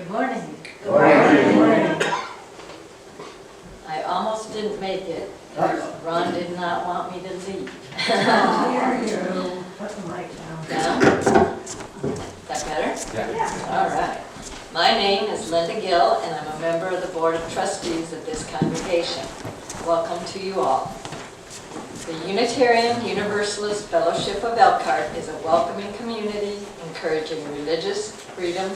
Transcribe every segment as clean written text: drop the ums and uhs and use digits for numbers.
Good morning. Good morning. I almost didn't make it. Ron did not want me to leave. Here you put the mic down. Down? Is that better? Yeah. All right. My name is Linda Gill, and I'm a member of the Board of Trustees of this congregation. Welcome to you all. The Unitarian Universalist Fellowship of Elkhart is a welcoming community encouraging religious freedom,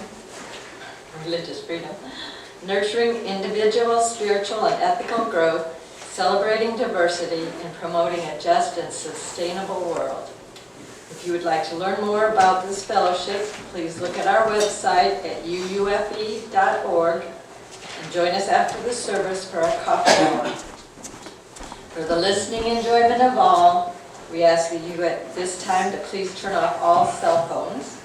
nurturing individual, spiritual, and ethical growth, celebrating diversity, and promoting a just and sustainable world. If you would like to learn more about this fellowship, please look at our website at uufe.org and join us after the service for our coffee hour. For the listening enjoyment of all, we ask that you at this time to please turn off all cell phones.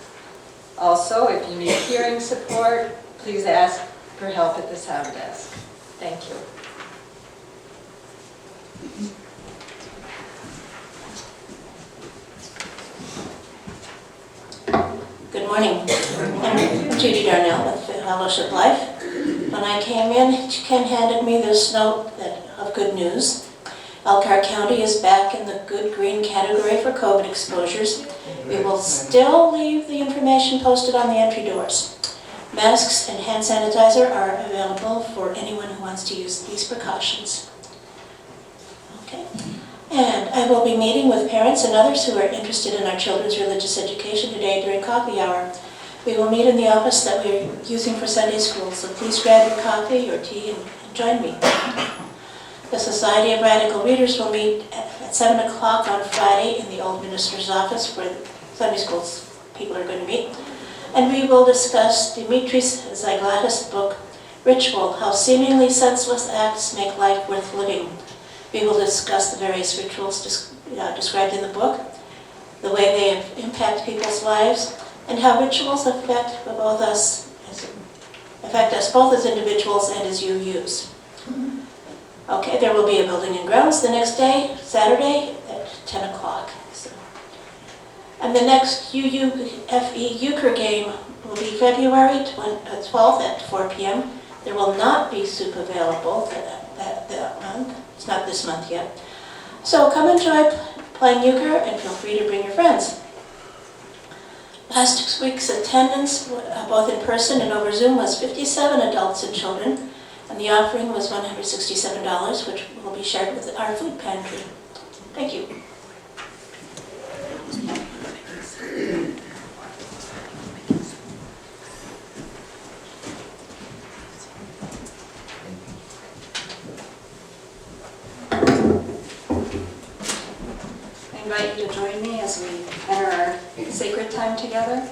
Also, if you need hearing support, please ask for help at the sound desk. Thank you. Good morning. I'm Judy Darnel with Fellowship Life. When I came in, Ken handed me this note of good news. Elkhart County is back in the good green category for COVID exposures. We will still leave the information posted on the entry doors. Masks and hand sanitizer are available for anyone who wants to use these precautions. Okay. And I will be meeting with parents and others who are interested in our children's religious education today during coffee hour. We will meet in the office that we're using for Sunday school, so please grab your coffee or tea and join me. The Society of Radical Readers will meet at 7 o'clock on Friday in the old minister's office where Sunday school's people are going to meet. And we will discuss Dimitris Zyglatis' book, Ritual, How Seemingly Senseless Acts Make Life Worth Living. We will discuss the various rituals described in the book, the way they impact people's lives, and how rituals affect us both as individuals and as UUs. Okay, there will be a building and grounds the next day, Saturday, at 10 o'clock. And the next UUFE Euchre game will be February 12th at 4 p.m. There will not be soup available that month. It's not this month yet. So come enjoy playing euchre and feel free to bring your friends. Last week's attendance, both in person and over Zoom, was 57 adults and children, and the offering was $167, which will be shared with our food pantry. Thank you. I invite you to join me as we enter our sacred time together.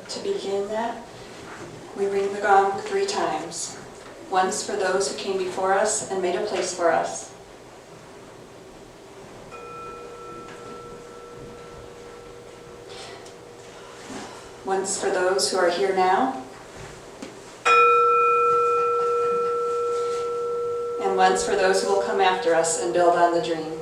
To begin that, we ring the gong 3 times. Once for those who came before us and made a place for us. Once for those who are here now. And once for those who will come after us and build on the dream.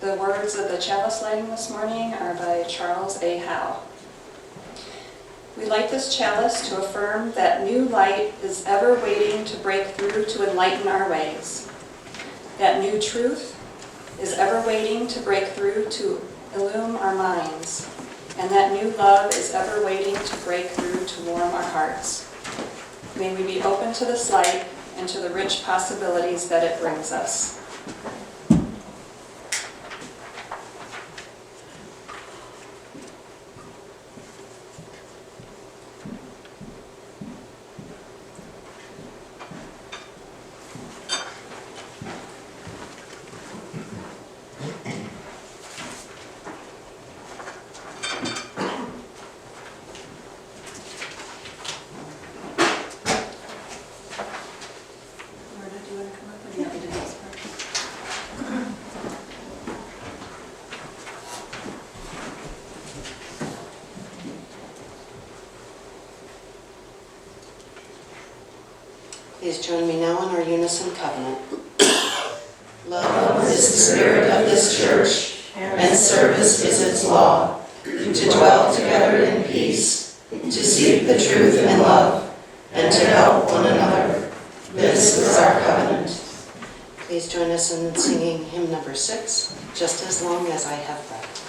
The words of the chalice lighting this morning are by Charles A. Howe. We light this chalice to affirm that new light is ever waiting to break through to enlighten our ways. That new truth is ever waiting to break through to illumine our minds. And that new love is ever waiting to break through to warm our hearts. May we be open to this light and to the rich possibilities that it brings us. Please join me now in our unison covenant. Love is the spirit of this church, and service is its law, to dwell together in peace, to seek the truth in love, and to help one another. This is our covenant. Please join us in singing hymn number 6, Just as Long as I Have Breath.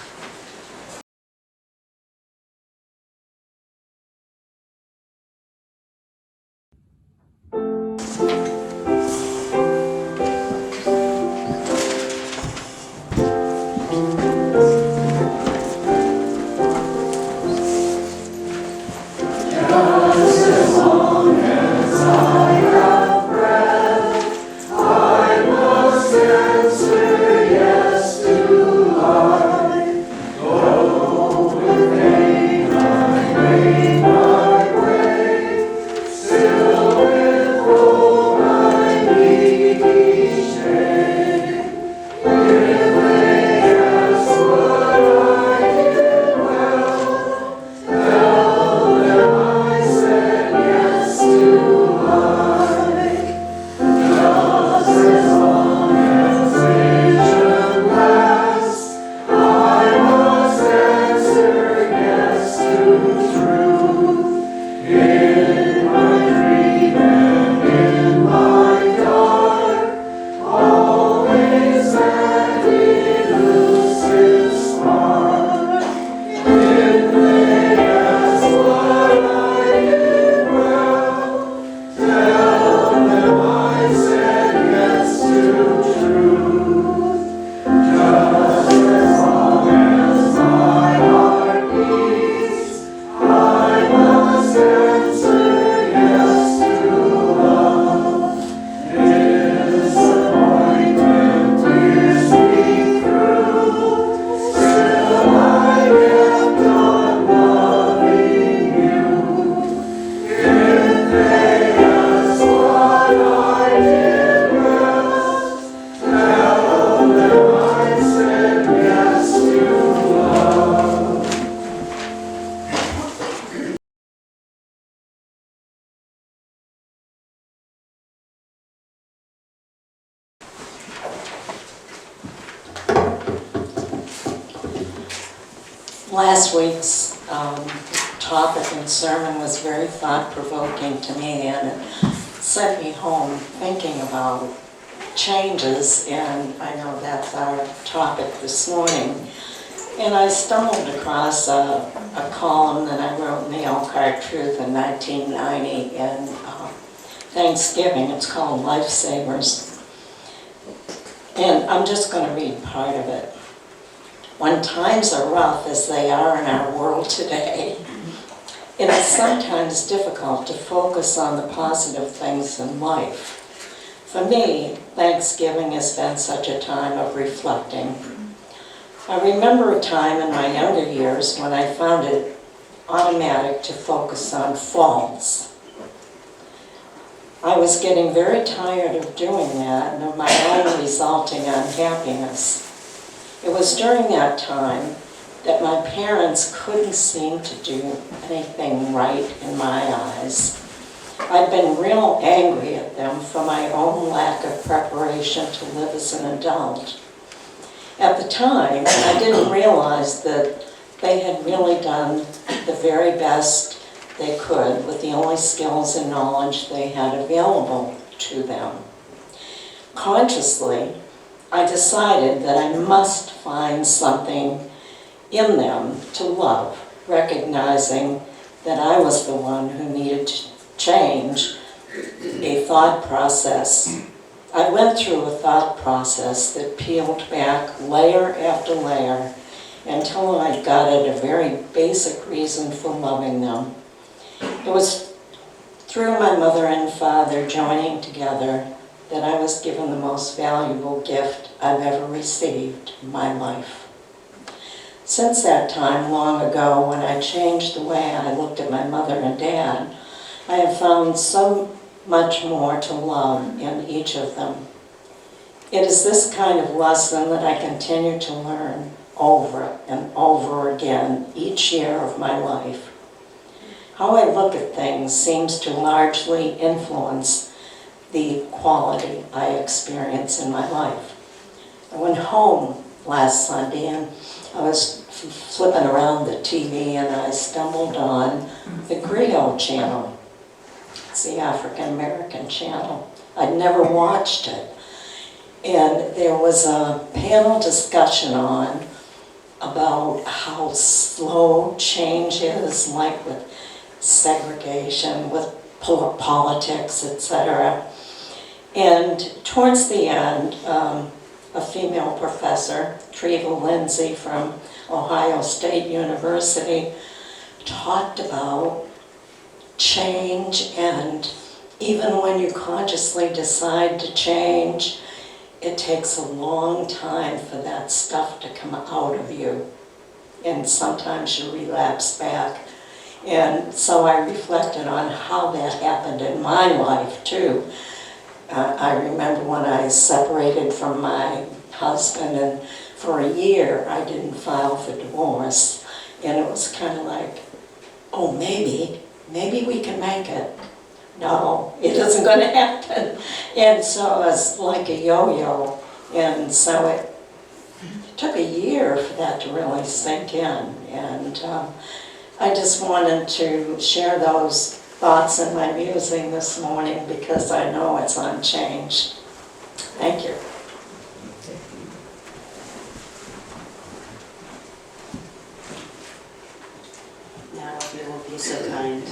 Last week's topic and sermon was very thought-provoking to me, and it sent me home thinking about changes, and I know that's our topic this morning. And I stumbled across a column that I wrote in the Elkhart Truth in 1990 in Thanksgiving. It's called Lifesavers. And I'm just going to read part of it. When times are rough, as they are in our world today, it is sometimes difficult to focus on the positive things in life. For me, Thanksgiving has been such a time of reflecting. I remember a time in my younger years when I found it automatic to focus on faults. I was getting very tired of doing that and of my own resulting unhappiness. It was during that time that my parents couldn't seem to do anything right in my eyes. I'd been real angry at them for my own lack of preparation to live as an adult. At the time, I didn't realize that they had really done the very best they could with the only skills and knowledge they had available to them. Consciously, I decided that I must find something in them to love, recognizing that I was the one who needed to change a thought process. I went through a thought process that peeled back layer after layer until I got at a very basic reason for loving them. It was through my mother and father joining together that I was given the most valuable gift I've ever received in my life. Since that time, long ago, when I changed the way I looked at my mother and dad, I have found so much more to love in each of them. It is this kind of lesson that I continue to learn over and over again each year of my life. How I look at things seems to largely influence the quality I experience in my life. I went home last Sunday and I was flipping around the TV and I stumbled on the Griot channel. It's the African American channel. I'd never watched it. And there was a panel discussion on about how slow change is, like with segregation, with politics, etc. And towards the end, a female professor, Treva Lindsay from Ohio State University, talked about change, and even when you consciously decide to change, it takes a long time for that stuff to come out of you. And sometimes you relapse back. And so I reflected on how that happened in my life too. I remember when I separated from my husband, and for a year I didn't file for divorce. And it was kind of like, oh, maybe we can make it. No, it isn't going to happen. And so it was like a yo-yo. And so it took a year for that to really sink in. And I just wanted to share those thoughts in my musing this morning because I know it's unchanged. Thank you. Now, if you will be so kind.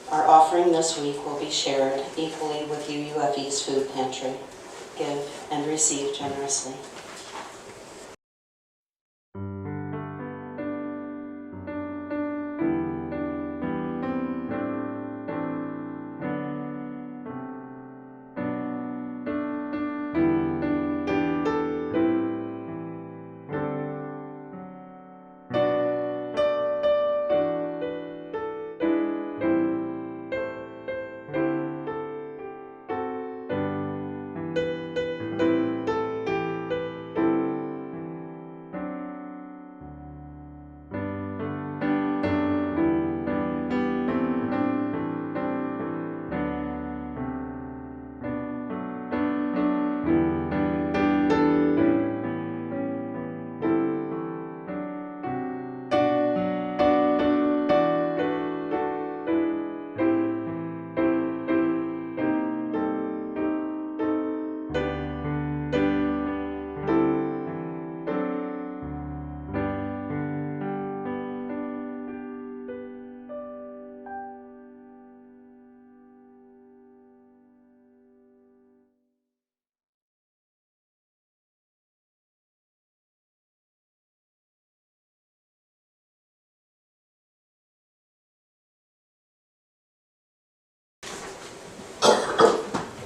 Our offering this week will be shared equally with UUFE's food pantry. Give and receive generously.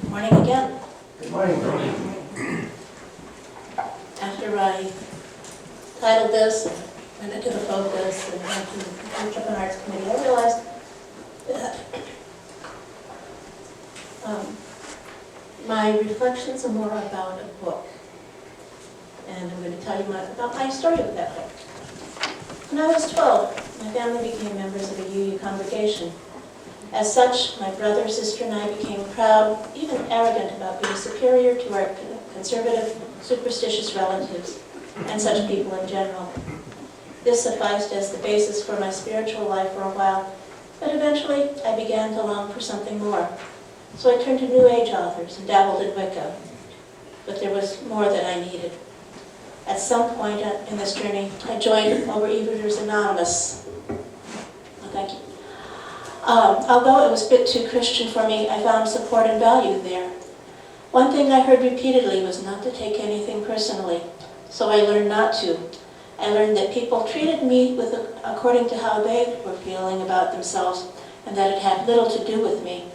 Morning again. Good morning. After I titled this, and went into the focus, and went to the Church and Arts Committee, I realized that my reflections are more about a book. And I'm going to tell you about my story with that book. When I was 12, my family became members of a UU congregation. As such, my brother, sister, and I became proud, even arrogant about being superior to our conservative, superstitious relatives, and such people in general. This sufficed as the basis for my spiritual life for a while, but eventually I began to long for something more. So I turned to New Age authors and dabbled in Wicca. But there was more that I needed. At some point in this journey, I joined Overeaters Anonymous. Oh, thank you. Although it was a bit too Christian for me, I found support and value there. One thing I heard repeatedly was not to take anything personally, so I learned not to. I learned that people treated me according to how they were feeling about themselves, and that it had little to do with me.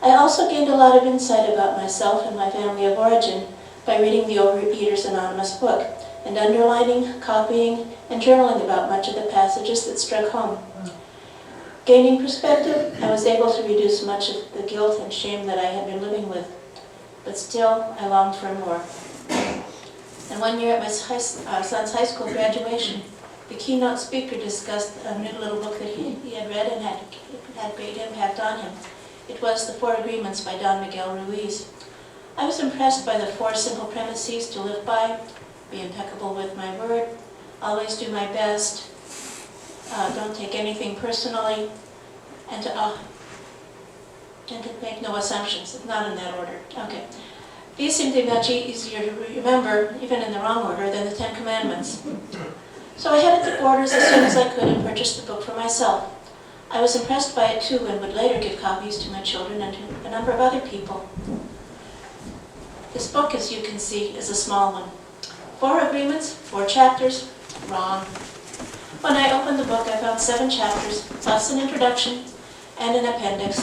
I also gained a lot of insight about myself and my family of origin by reading the Overeaters Anonymous book, and underlining, copying, and journaling about much of the passages that struck home. Gaining perspective, I was able to reduce much of the guilt and shame that I had been living with, but still I longed for more. And one year at my son's high school graduation, the keynote speaker discussed a new little book that he had read read and had great impact on him. It was The Four Agreements by Don Miguel Ruiz. I was impressed by the 4 simple premises to live by: be impeccable with my word, always do my best, don't take anything personally, and to make no assumptions. Not in that order. Okay. These seem to be much easier to remember, even in the wrong order, than the 10 Commandments. So I headed to Borders as soon as I could and purchased the book for myself. I was impressed by it too, and would later give copies to my children and to a number of other people. This book, as you can see, is a small one. 4 agreements, 4 chapters. Wrong. When I opened the book, I found 7 chapters, plus an introduction and an appendix,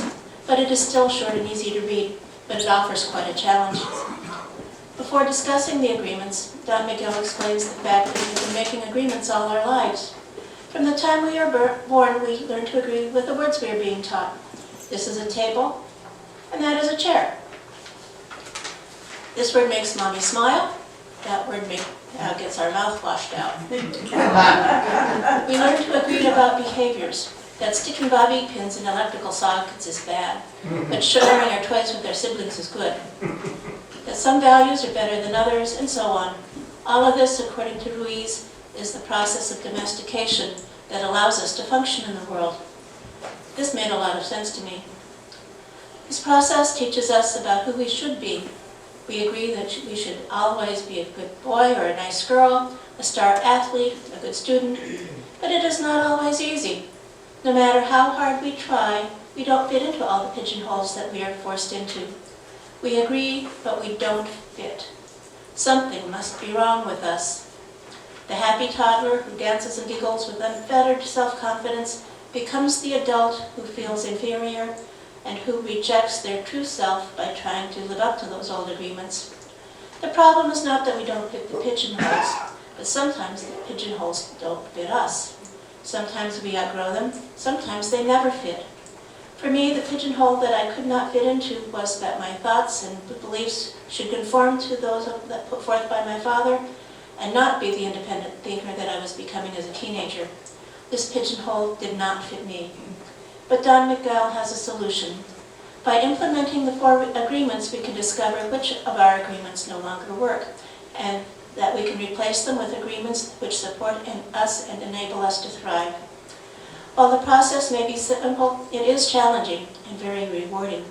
but it is still short and easy to read, but it offers quite a challenge. Before discussing the agreements, Don Miguel explains the fact that we've been making agreements all our lives. From the time we are born, we learn to agree with the words we are being taught. This is a table, and that is a chair. This word makes mommy smile. That word gets our mouth washed out. We learn to agree about behaviors. That sticking bobby pins in electrical sockets is bad, but sharing our toys with our siblings is good. That some values are better than others, and so on. All of this, according to Ruiz, is the process of domestication that allows us to function in the world. This made a lot of sense to me. This process teaches us about who we should be. We agree that we should always be a good boy or a nice girl, a star athlete, a good student, but it is not always easy. No matter how hard we try, we don't fit into all the pigeonholes that we are forced into. We agree, but we don't fit. Something must be wrong with us. The happy toddler who dances and giggles with unfettered self-confidence becomes the adult who feels inferior and who rejects their true self by trying to live up to those old agreements. The problem is not that we don't fit the pigeonholes, but sometimes the pigeonholes don't fit us. Sometimes we outgrow them, sometimes they never fit. For me, the pigeonhole that I could not fit into was that my thoughts and beliefs should conform to those that put forth by my father and not be the independent thinker that I was becoming as a teenager. This pigeonhole did not fit me. But Don Miguel has a solution. By implementing the 4 agreements, we can discover which of our agreements no longer work, and that we can replace them with agreements which support us and enable us to thrive. While the process may be simple, it is challenging and very rewarding.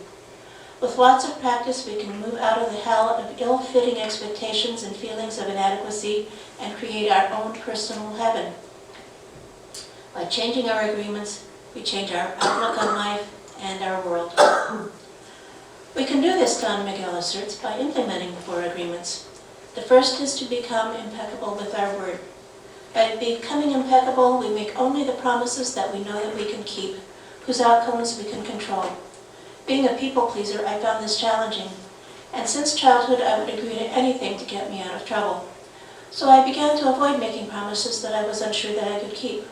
With lots of practice, we can move out of the hell of ill-fitting expectations and feelings of inadequacy and create our own personal heaven. By changing our agreements, we change our outlook on life and our world. We can do this, Don Miguel asserts, by implementing the 4 agreements. The first is to become impeccable with our word. By becoming impeccable, we make only the promises that we know that we can keep, whose outcomes we can control. Being a people pleaser, I found this challenging, and since childhood I would agree to anything to get me out of trouble. So I began to avoid making promises that I was unsure that I could keep.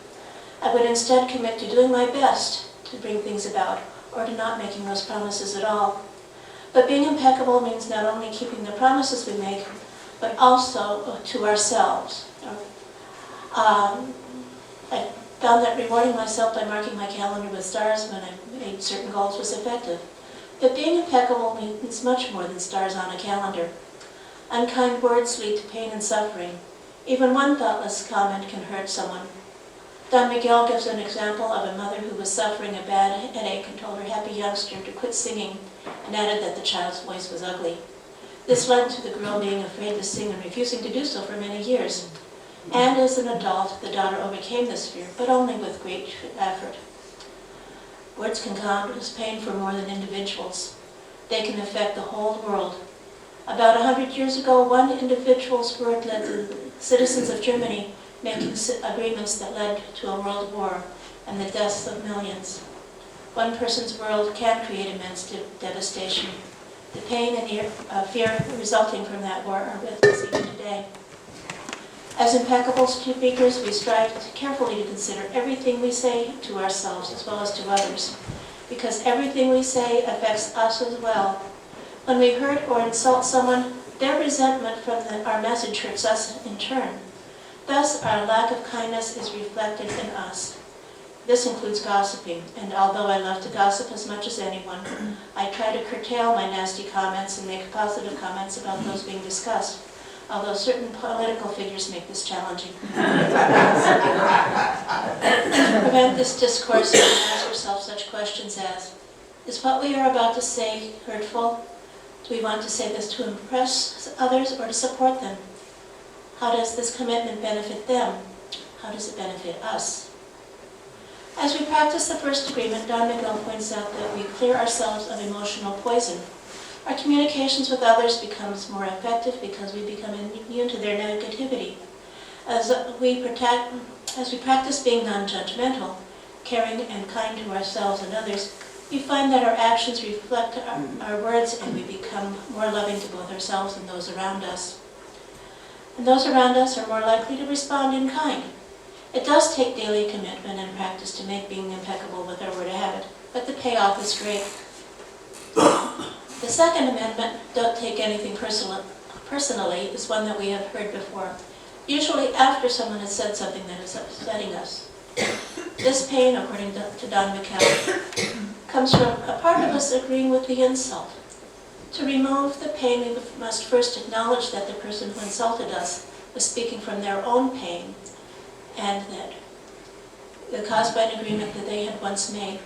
I would instead commit to doing my best to bring things about, or to not making those promises at all. But being impeccable means not only keeping the promises we make, but also to ourselves. I found that rewarding myself by marking my calendar with stars when I made certain goals was effective. But being impeccable means much more than stars on a calendar. Unkind words lead to pain and suffering. Even one thoughtless comment can hurt someone. Don Miguel gives an example of a mother who was suffering a bad headache and told her happy youngster to quit singing and added that the child's voice was ugly. This led to the girl being afraid to sing and refusing to do so for many years. And as an adult, the daughter overcame this fear, but only with great effort. Words can cause pain for more than individuals. They can affect the whole world. About 100 years ago, one individual's word led the citizens of Germany making agreements that led to a world war and the deaths of millions. One person's word can create immense devastation. The pain and fear resulting from that war are with us even today. As impeccable speakers, we strive carefully to consider everything we say to ourselves as well as to others, because everything we say affects us as well. When we hurt or insult someone, their resentment from our message hurts us in turn. Thus, our lack of kindness is reflected in us. This includes gossiping, and although I love to gossip as much as anyone, I try to curtail my nasty comments and make positive comments about those being discussed, although certain political figures make this challenging. To prevent this discourse, we can ask ourselves such questions as, is what we are about to say hurtful? Do we want to say this to impress others or to support them? How does this commitment benefit them? How does it benefit us? As we practice the first agreement, Don McGill points out that we clear ourselves of emotional poison. Our communications with others becomes more effective because we become immune to their negativity. As we practice being non-judgmental, caring and kind to ourselves and others, we find that our actions reflect our words, and we become more loving to both ourselves and those around us. And those around us are more likely to respond in kind. It does take daily commitment and practice to make being impeccable with our word a habit, but the payoff is great. The second amendment, don't take anything personally, is one that we have heard before, usually after someone has said something that is upsetting us. This pain, according to Don McCall, comes from a part of us agreeing with the insult. To remove the pain, we must first acknowledge that the person who insulted us was speaking from their own pain, and that they're caused by an agreement that they had once made.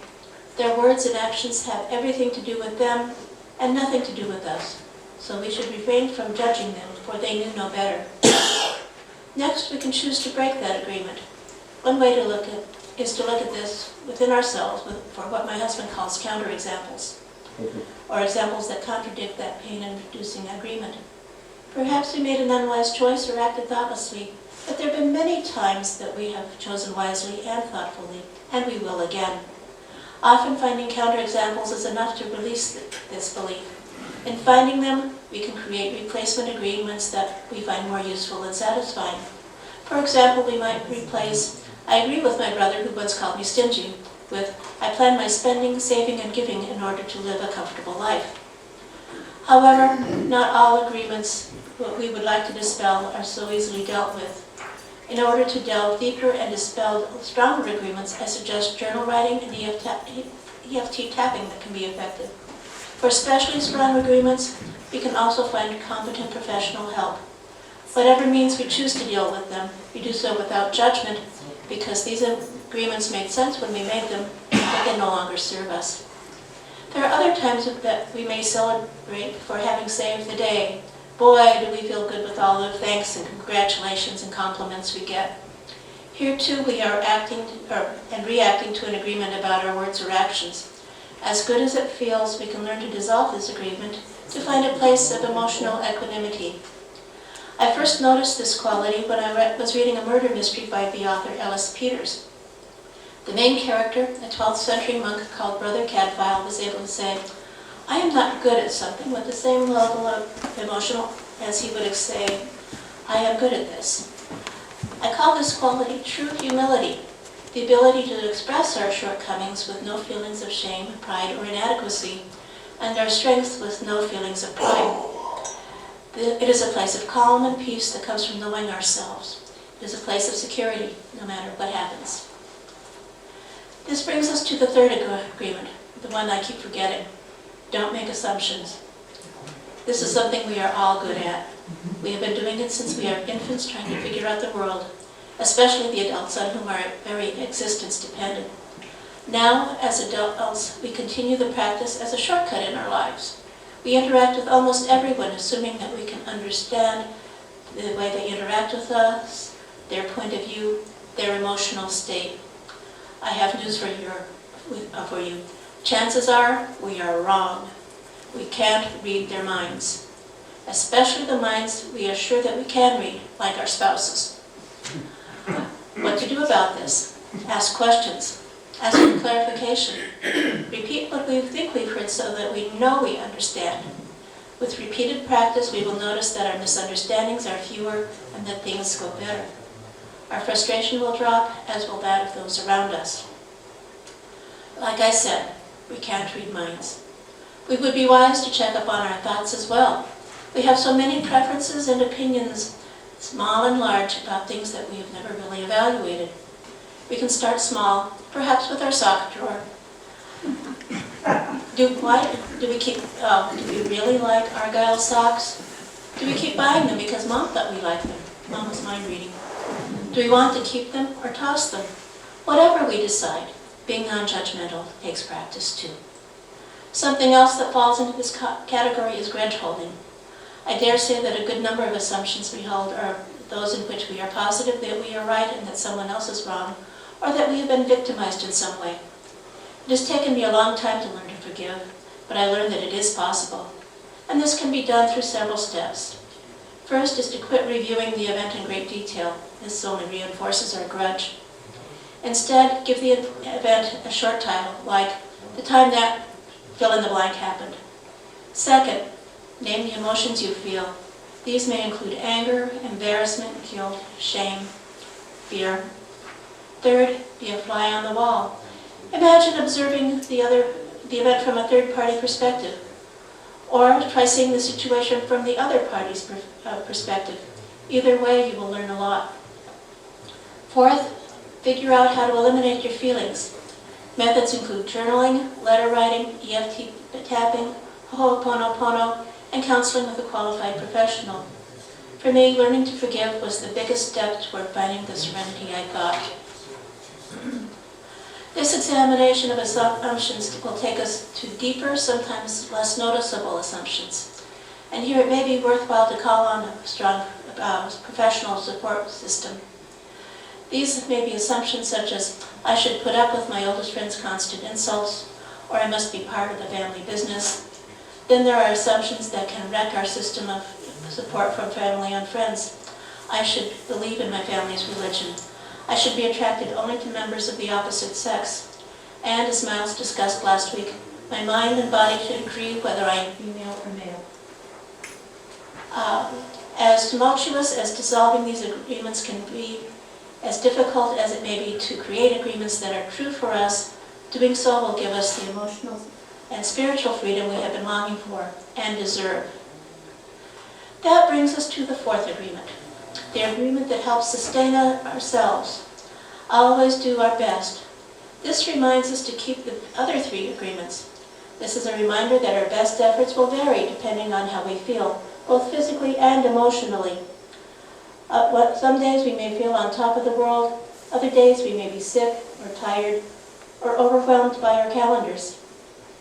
Their words and actions have everything to do with them and nothing to do with us, so we should refrain from judging them, for they knew no better. Next, we can choose to break that agreement. One way to look at is to look at this within ourselves for what my husband calls counterexamples, or examples that contradict that pain-inducing agreement. Perhaps we made an unwise choice or acted thoughtlessly, but there have been many times that we have chosen wisely and thoughtfully, and we will again. Often finding counterexamples is enough to release this belief. In finding them, we can create replacement agreements that we find more useful and satisfying. For example, we might replace, I agree with my brother who once called me stingy, with, I plan my spending, saving, and giving in order to live a comfortable life. However, not all agreements what we would like to dispel are so easily dealt with. In order to delve deeper and dispel stronger agreements, I suggest journal writing and EFT tapping that can be effective. For especially strong agreements, we can also find competent professional help. Whatever means we choose to deal with them, we do so without judgment, because these agreements made sense when we made them, but they no longer serve us. There are other times that we may celebrate for having saved the day. Boy, do we feel good with all the thanks and congratulations and compliments we get. Here too we are acting and reacting to an agreement about our words or actions. As good as it feels, we can learn to dissolve this agreement to find a place of emotional equanimity. I first noticed this quality when I was reading a murder mystery by the author Ellis Peters. The main character, a 12th century monk called Brother Cadfael, was able to say, I am not good at something with the same level of emotional as he would say, I am good at this. I call this quality true humility, the ability to express our shortcomings with no feelings of shame, pride, or inadequacy, and our strengths with no feelings of pride. It is a place of calm and peace that comes from knowing ourselves. It is a place of security, no matter what happens. This brings us to the third agreement, the one I keep forgetting. Don't make assumptions. This is something we are all good at. We have been doing it since we are infants trying to figure out the world, especially the adults on whom our very existence depended. Now, as adults, we continue the practice as a shortcut in our lives. We interact with almost everyone, assuming that we can understand the way they interact with us, their point of view, their emotional state. I have news for you. Chances are we are wrong. We can't read their minds, especially the minds we are sure that we can read, like our spouses. What to do about this? Ask questions. Ask for clarification. Repeat what we think we've heard so that we know we understand. With repeated practice, we will notice that our misunderstandings are fewer and that things go better. Our frustration will drop, as will that of those around us. Like I said, we can't read minds. We would be wise to check up on our thoughts as well. We have so many preferences and opinions, small and large, about things that we have never really evaluated. We can start small Perhaps with our sock drawer. Do we really like Argyle socks? Do we keep buying them because Mom thought we liked them? Mom was mind reading. Do we want to keep them or toss them? Whatever we decide, being non-judgmental takes practice too. Something else that falls into this category is grudge holding. I dare say that a good number of assumptions we hold are those in which we are positive that we are right and that someone else is wrong, or that we have been victimized in some way. It has taken me a long time to learn to forgive, but I learned that it is possible. And this can be done through several steps. First is to quit reviewing the event in great detail. This only reinforces our grudge. Instead, give the event a short title, like the time that fill in the blank happened. Second, name the emotions you feel. These may include anger, embarrassment, guilt, shame, fear. Third, be a fly on the wall. Imagine observing the event from a third-party perspective, or try seeing the situation from the other party's perspective. Either way, you will learn a lot. Fourth, figure out how to eliminate your feelings. Methods include journaling, letter writing, EFT tapping, Ho'oponopono, and counseling with a qualified professional. For me, learning to forgive was the biggest step toward finding the serenity I thought. This examination of assumptions will take us to deeper, sometimes less noticeable assumptions. And here it may be worthwhile to call on a strong professional support system. These may be assumptions such as, I should put up with my oldest friend's constant insults, or I must be part of the family business. Then there are assumptions that can wreck our system of support from family and friends. I should believe in my family's religion. I should be attracted only to members of the opposite sex. And as Miles discussed last week, my mind and body should agree whether I am female or male. As tumultuous as dissolving these agreements can be, as difficult as it may be to create agreements that are true for us, doing so will give us the emotional and spiritual freedom we have been longing for and deserve. That brings us to the fourth agreement, the agreement that helps sustain ourselves. Always do our best. This reminds us to keep the other three agreements. This is a reminder that our best efforts will vary depending on how we feel, both physically and emotionally. Some days we may feel on top of the world, other days we may be sick or tired or overwhelmed by our calendars.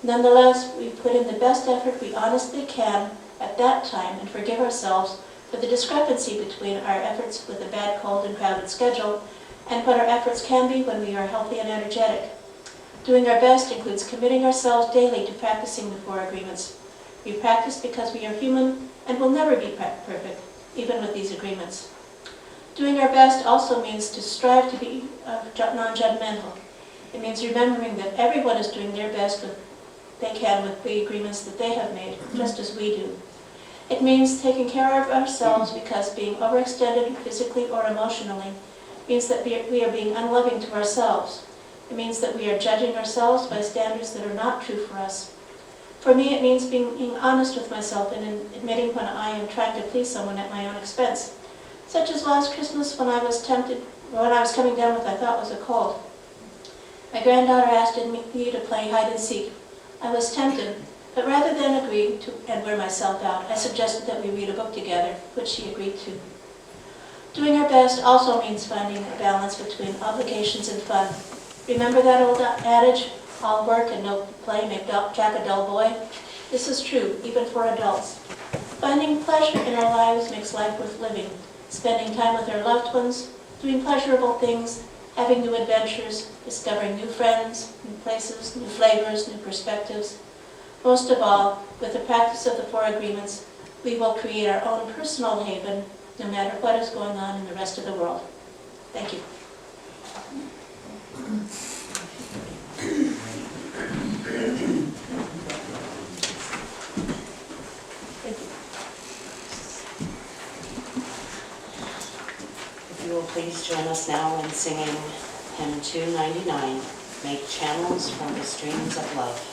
Nonetheless, we put in the best effort we honestly can at that time and forgive ourselves for the discrepancy between our efforts with a bad cold and crowded schedule and what our efforts can be when we are healthy and energetic. Doing our best includes committing ourselves daily to practicing the four agreements. We practice because we are human and will never be perfect, even with these agreements. Doing our best also means to strive to be non-judgmental. It means remembering that everyone is doing their best they can with the agreements that they have made, just as we do. It means taking care of ourselves because being overextended physically or emotionally means that we are being unloving to ourselves. It means that we are judging ourselves by standards that are not true for us. For me, it means being honest with myself and admitting when I am trying to please someone at my own expense, such as last Christmas when I was coming down with what I thought was a cold. My granddaughter asked me to play hide and seek. I was tempted, but rather than agree to and wear myself out, I suggested that we read a book together, which she agreed to. Doing our best also means finding a balance between obligations and fun. Remember that old adage, all work and no play make Jack a dull boy? This is true, even for adults. Finding pleasure in our lives makes life worth living. Spending time with our loved ones, doing pleasurable things, having new adventures, discovering new friends, new places, new flavors, new perspectives. Most of all, with the practice of the four agreements, we will create our own personal haven, no matter what is going on in the rest of the world. Thank you. If you will please join us now in singing hymn 299, Make Channels from the Streams of Love.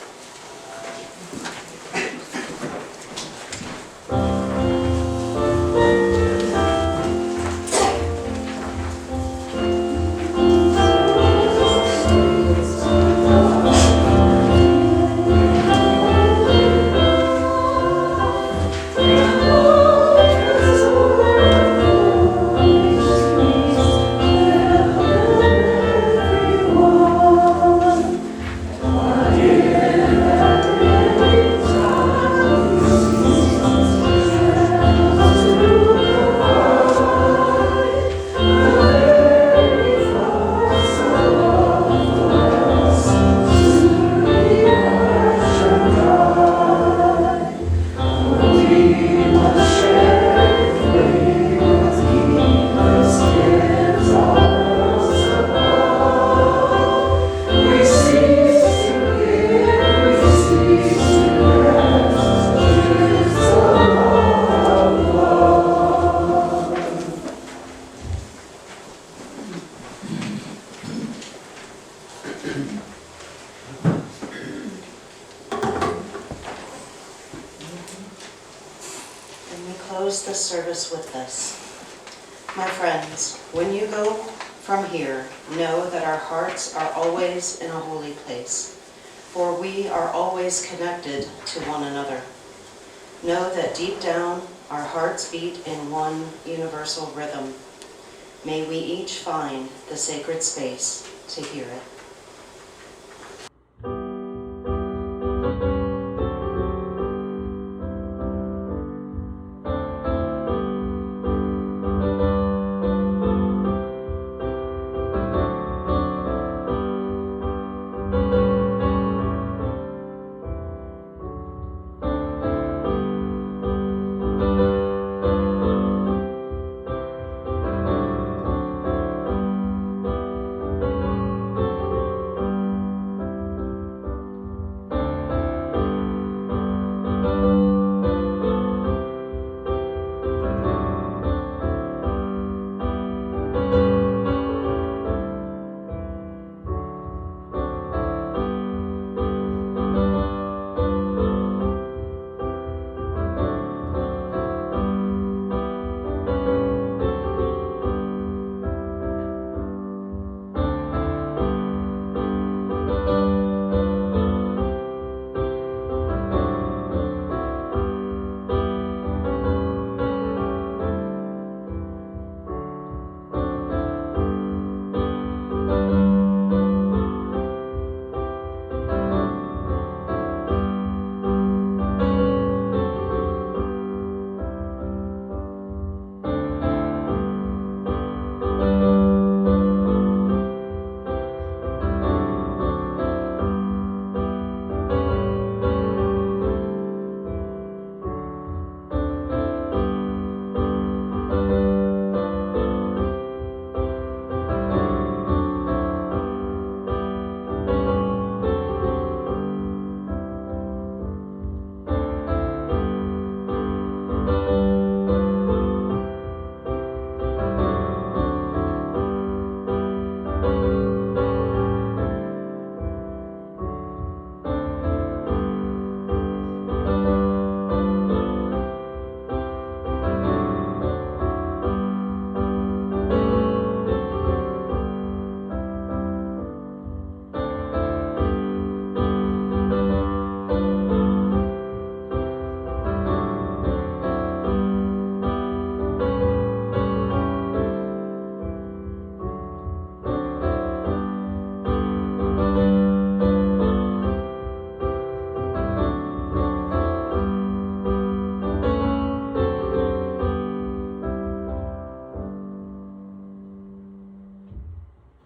close this service with this. My friends, when you go from here, know that our hearts are always in a holy place, for we are always connected to one another. Know that deep down, our hearts beat in one universal rhythm. May we each find the sacred space to hear it.